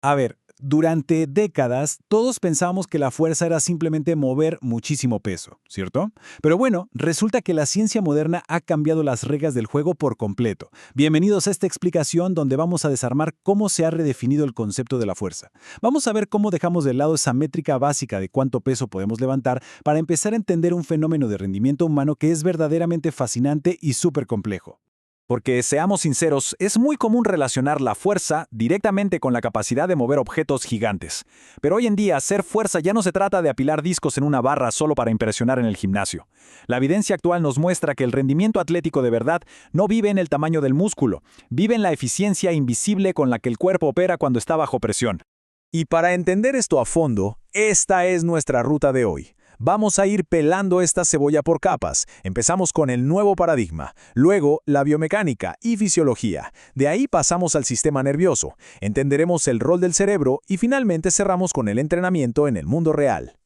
A ver, durante décadas todos pensábamos que la fuerza era simplemente mover muchísimo peso, ¿cierto? Pero bueno, resulta que la ciencia moderna ha cambiado las reglas del juego por completo. Bienvenidos a esta explicación donde vamos a desarmar cómo se ha redefinido el concepto de la fuerza. Vamos a ver cómo dejamos de lado esa métrica básica de cuánto peso podemos levantar para empezar a entender un fenómeno de rendimiento humano que es verdaderamente fascinante y súper complejo. Porque, seamos sinceros, es muy común relacionar la fuerza directamente con la capacidad de mover objetos gigantes. Pero hoy en día, hacer fuerza ya no se trata de apilar discos en una barra solo para impresionar en el gimnasio. La evidencia actual nos muestra que el rendimiento atlético de verdad no vive en el tamaño del músculo, vive en la eficiencia invisible con la que el cuerpo opera cuando está bajo presión. Y para entender esto a fondo, esta es nuestra ruta de hoy. Vamos a ir pelando esta cebolla por capas. Empezamos con el nuevo paradigma, luego la biomecánica y fisiología. De ahí pasamos al sistema nervioso, entenderemos el rol del cerebro y finalmente cerramos con el entrenamiento en el mundo real.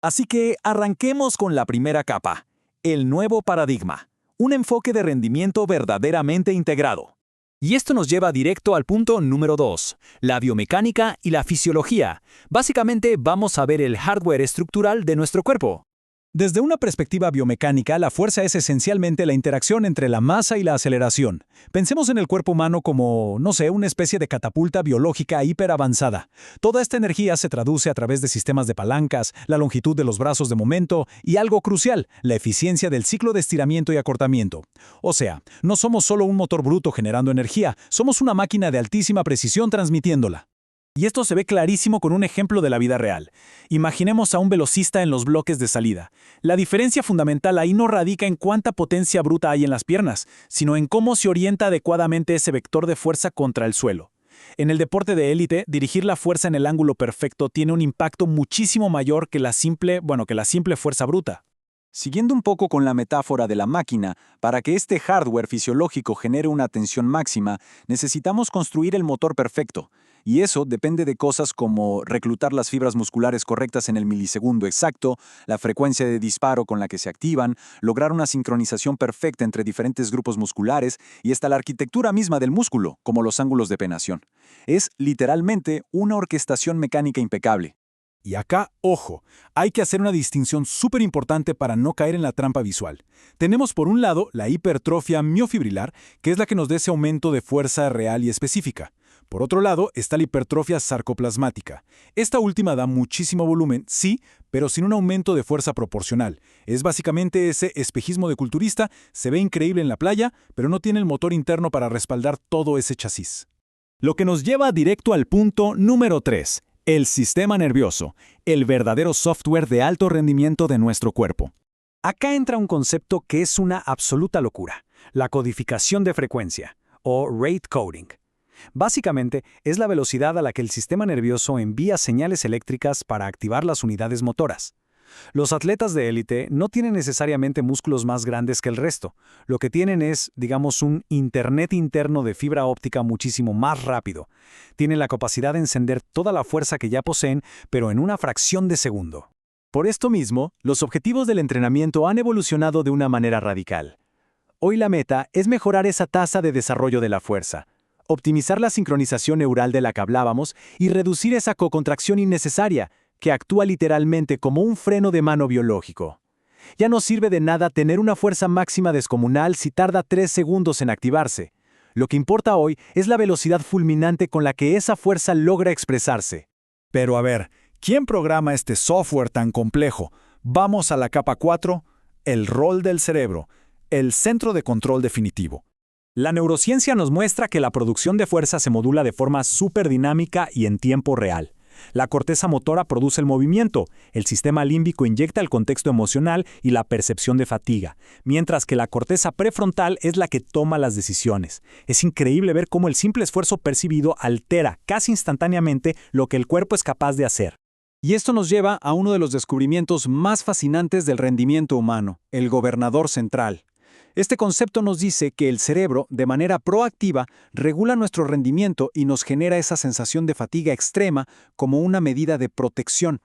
Así que arranquemos con la primera capa, el nuevo paradigma, un enfoque de rendimiento verdaderamente integrado. Y esto nos lleva directo al punto número 2, la biomecánica y la fisiología. Básicamente vamos a ver el hardware estructural de nuestro cuerpo. Desde una perspectiva biomecánica, la fuerza es esencialmente la interacción entre la masa y la aceleración. Pensemos en el cuerpo humano como, no sé, una especie de catapulta biológica hiperavanzada. Toda esta energía se traduce a través de sistemas de palancas, la longitud de los brazos de momento y algo crucial, la eficiencia del ciclo de estiramiento y acortamiento. O sea, no somos solo un motor bruto generando energía, somos una máquina de altísima precisión transmitiéndola. Y esto se ve clarísimo con un ejemplo de la vida real. Imaginemos a un velocista en los bloques de salida. La diferencia fundamental ahí no radica en cuánta potencia bruta hay en las piernas, sino en cómo se orienta adecuadamente ese vector de fuerza contra el suelo. En el deporte de élite, dirigir la fuerza en el ángulo perfecto tiene un impacto muchísimo mayor que la simple fuerza bruta. Siguiendo un poco con la metáfora de la máquina, para que este hardware fisiológico genere una tensión máxima, necesitamos construir el motor perfecto. Y eso depende de cosas como reclutar las fibras musculares correctas en el milisegundo exacto, la frecuencia de disparo con la que se activan, lograr una sincronización perfecta entre diferentes grupos musculares y hasta la arquitectura misma del músculo, como los ángulos de penetración. Es literalmente una orquestación mecánica impecable. Y acá, ojo, hay que hacer una distinción súper importante para no caer en la trampa visual. Tenemos por un lado la hipertrofia miofibrilar, que es la que nos da ese aumento de fuerza real y específica. Por otro lado está la hipertrofia sarcoplasmática. Esta última da muchísimo volumen, sí, pero sin un aumento de fuerza proporcional. Es básicamente ese espejismo de culturista, se ve increíble en la playa, pero no tiene el motor interno para respaldar todo ese chasis. Lo que nos lleva directo al punto número 3. El sistema nervioso, el verdadero software de alto rendimiento de nuestro cuerpo. Acá entra un concepto que es una absoluta locura, la codificación de frecuencia, o rate coding. Básicamente, es la velocidad a la que el sistema nervioso envía señales eléctricas para activar las unidades motoras. Los atletas de élite no tienen necesariamente músculos más grandes que el resto. Lo que tienen es, digamos, un internet interno de fibra óptica muchísimo más rápido. Tienen la capacidad de encender toda la fuerza que ya poseen, pero en una fracción de segundo. Por esto mismo, los objetivos del entrenamiento han evolucionado de una manera radical. Hoy la meta es mejorar esa tasa de desarrollo de la fuerza, optimizar la sincronización neural de la que hablábamos y reducir esa cocontracción innecesaria, que actúa literalmente como un freno de mano biológico. Ya no sirve de nada tener una fuerza máxima descomunal si tarda 3 segundos en activarse. Lo que importa hoy es la velocidad fulminante con la que esa fuerza logra expresarse. Pero a ver, ¿quién programa este software tan complejo? Vamos a la capa 4, el rol del cerebro, el centro de control definitivo. La neurociencia nos muestra que la producción de fuerza se modula de forma súper dinámica y en tiempo real. La corteza motora produce el movimiento, el sistema límbico inyecta el contexto emocional y la percepción de fatiga, mientras que la corteza prefrontal es la que toma las decisiones. Es increíble ver cómo el simple esfuerzo percibido altera casi instantáneamente lo que el cuerpo es capaz de hacer. Y esto nos lleva a uno de los descubrimientos más fascinantes del rendimiento humano, el gobernador central. Este concepto nos dice que el cerebro, de manera proactiva, regula nuestro rendimiento y nos genera esa sensación de fatiga extrema como una medida de protección.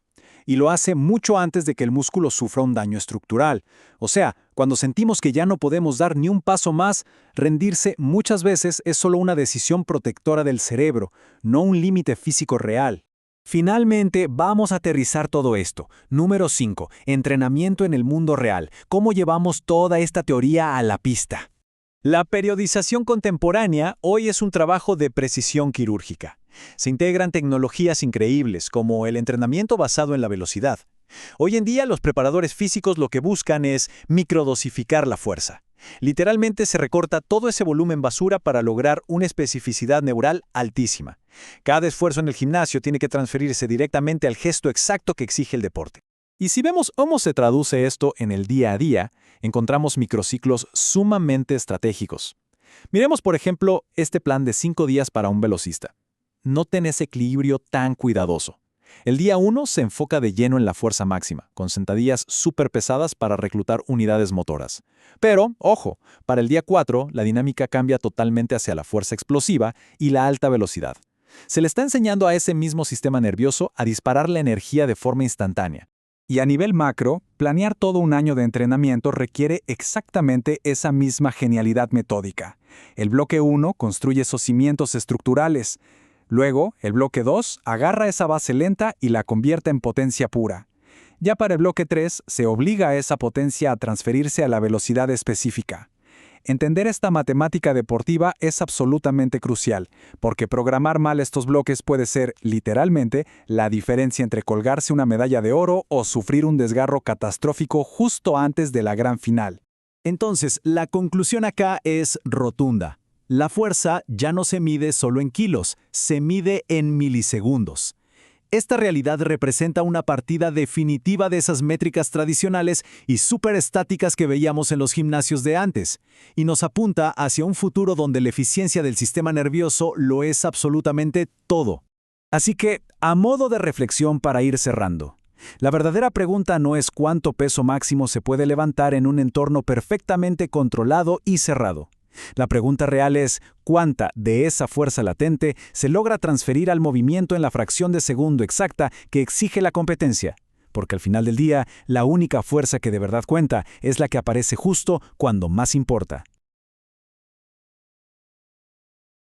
y lo hace mucho antes de que el músculo sufra un daño estructural. O sea, cuando sentimos que ya no podemos dar ni un paso más, rendirse muchas veces es solo una decisión protectora del cerebro, no un límite físico real. Finalmente, vamos a aterrizar todo esto. Número 5. Entrenamiento en el mundo real. ¿Cómo llevamos toda esta teoría a la pista? La periodización contemporánea hoy es un trabajo de precisión quirúrgica. Se integran tecnologías increíbles, como el entrenamiento basado en la velocidad. Hoy en día, los preparadores físicos lo que buscan es microdosificar la fuerza. Literalmente se recorta todo ese volumen basura para lograr una especificidad neural altísima. Cada esfuerzo en el gimnasio tiene que transferirse directamente al gesto exacto que exige el deporte. Y si vemos cómo se traduce esto en el día a día, encontramos microciclos sumamente estratégicos. Miremos, por ejemplo, este plan de 5 días para un velocista. Noten ese equilibrio tan cuidadoso. El día 1 se enfoca de lleno en la fuerza máxima, con sentadillas súper pesadas para reclutar unidades motoras. Pero, ojo, para el día 4 la dinámica cambia totalmente hacia la fuerza explosiva y la alta velocidad. Se le está enseñando a ese mismo sistema nervioso a disparar la energía de forma instantánea. Y a nivel macro, planear todo un año de entrenamiento requiere exactamente esa misma genialidad metódica. El bloque 1 construye esos cimientos estructurales. Luego, el bloque 2 agarra esa base lenta y la convierte en potencia pura. Ya para el bloque 3, se obliga a esa potencia a transferirse a la velocidad específica. Entender esta matemática deportiva es absolutamente crucial, porque programar mal estos bloques puede ser, literalmente, la diferencia entre colgarse una medalla de oro o sufrir un desgarro catastrófico justo antes de la gran final. Entonces, la conclusión acá es rotunda. La fuerza ya no se mide solo en kilos, se mide en milisegundos. Esta realidad representa una partida definitiva de esas métricas tradicionales y superestáticas que veíamos en los gimnasios de antes, y nos apunta hacia un futuro donde la eficiencia del sistema nervioso lo es absolutamente todo. Así que, a modo de reflexión para ir cerrando, la verdadera pregunta no es cuánto peso máximo se puede levantar en un entorno perfectamente controlado y cerrado. La pregunta real es, ¿cuánta de esa fuerza latente se logra transferir al movimiento en la fracción de segundo exacta que exige la competencia? Porque al final del día, la única fuerza que de verdad cuenta es la que aparece justo cuando más importa.